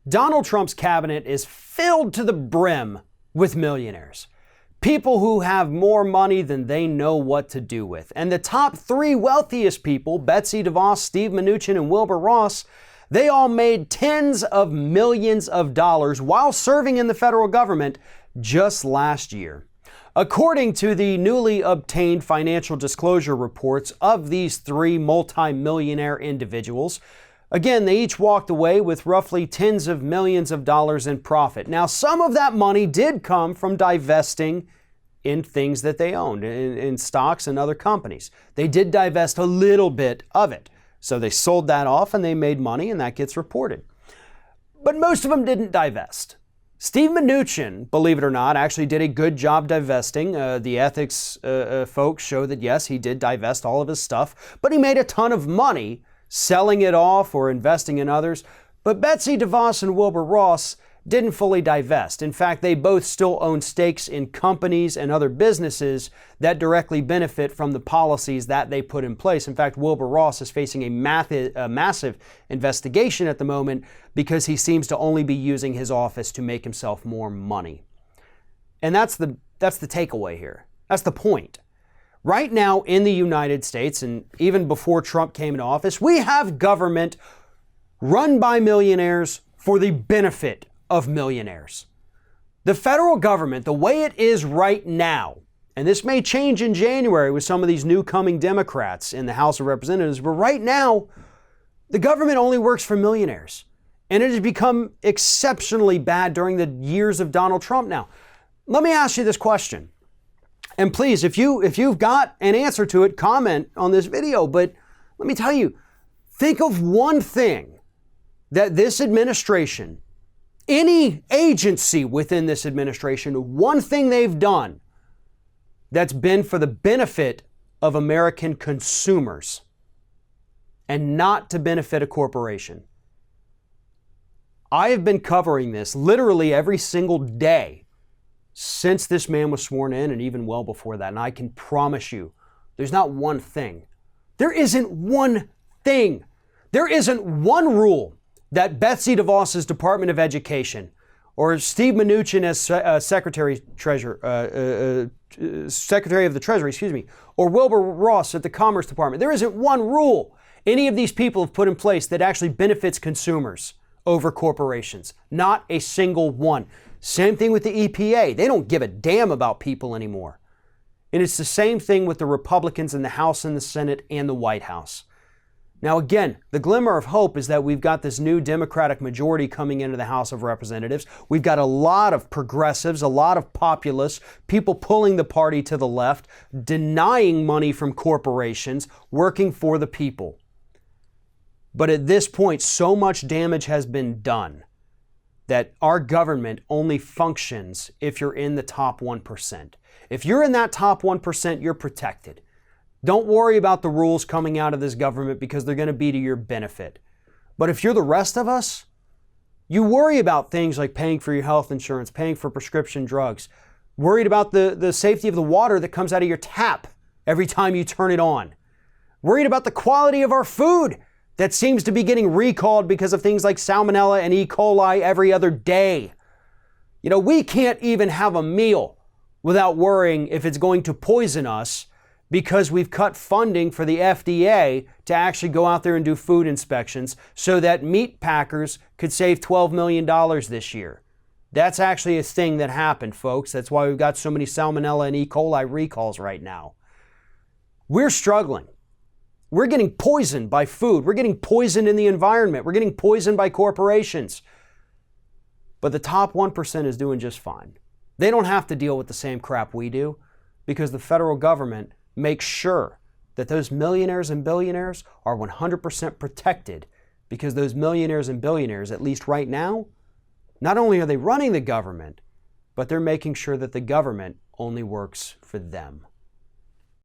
Donald Trump's cabinet is filled to the brim with millionaires. People who have more money than they know what to do with. And the top three wealthiest people, Betsy DeVos, Steve Mnuchin, and Wilbur Ross, they all made tens of millions of dollars while serving in the federal government just last year. According to the newly obtained financial disclosure reports of these three multi-millionaire individuals, again, they each walked away with roughly tens of millions of dollars in profit. Now, some of that money did come from divesting in things that they owned, in stocks and other companies. They did divest a little bit of it. So they sold that off and they made money, and that gets reported. But most of them didn't divest. Steve Mnuchin, believe it or not, actually did a good job divesting. The ethics folks show that, yes, he did divest all of his stuff, but he made a ton of money selling it off or investing in others. But Betsy DeVos and Wilbur Ross didn't fully divest. In fact, they both still own stakes in companies and other businesses that directly benefit from the policies that they put in place. In fact, Wilbur Ross is facing a massive investigation at the moment because he seems to only be using his office to make himself more money. And that's the takeaway here. That's the point. Right now in the United States, and even before Trump came into office, we have government run by millionaires for the benefit of millionaires. The federal government, the way it is right now, and this may change in January with some of these new coming Democrats in the House of Representatives, but right now, the government only works for millionaires. And it has become exceptionally bad during the years of Donald Trump now. Let me ask you this question. And please, if you've got an answer to it, comment on this video. But let me tell you, think of one thing that this administration, any agency within this administration, one thing they've done that's been for the benefit of American consumers and not to benefit a corporation. I have been covering this literally every single day since this man was sworn in and even well before that. And I can promise you, there's not one thing. There isn't one thing. There isn't one rule that Betsy DeVos's Department of Education or Steve Mnuchin as Secretary of the Treasury, or Wilbur Ross at the Commerce Department. There isn't one rule any of these people have put in place that actually benefits consumers over corporations. Not a single one. Same thing with the EPA. They don't give a damn about people anymore. And it's the same thing with the Republicans in the House and the Senate and the White House. Now again, the glimmer of hope is that we've got this new Democratic majority coming into the House of Representatives. We've got a lot of progressives, a lot of populists, people pulling the party to the left, denying money from corporations, working for the people. But at this point, so much damage has been done that our government only functions if you're in the top 1%. If you're in that top 1%, you're protected. Don't worry about the rules coming out of this government because they're going to be to your benefit. But if you're the rest of us, you worry about things like paying for your health insurance, paying for prescription drugs, worried about the safety of the water that comes out of your tap every time you turn it on, worried about the quality of our food that seems to be getting recalled because of things like salmonella and E. coli every other day. You know, we can't even have a meal without worrying if it's going to poison us because we've cut funding for the FDA to actually go out there and do food inspections so that meat packers could save $12 million this year. That's actually a thing that happened, folks. That's why we've got so many salmonella and E. coli recalls right now. We're struggling. We're getting poisoned by food. We're getting poisoned in the environment. We're getting poisoned by corporations. But the top 1% is doing just fine. They don't have to deal with the same crap we do because the federal government makes sure that those millionaires and billionaires are 100% protected because those millionaires and billionaires, at least right now, not only are they running the government, but they're making sure that the government only works for them.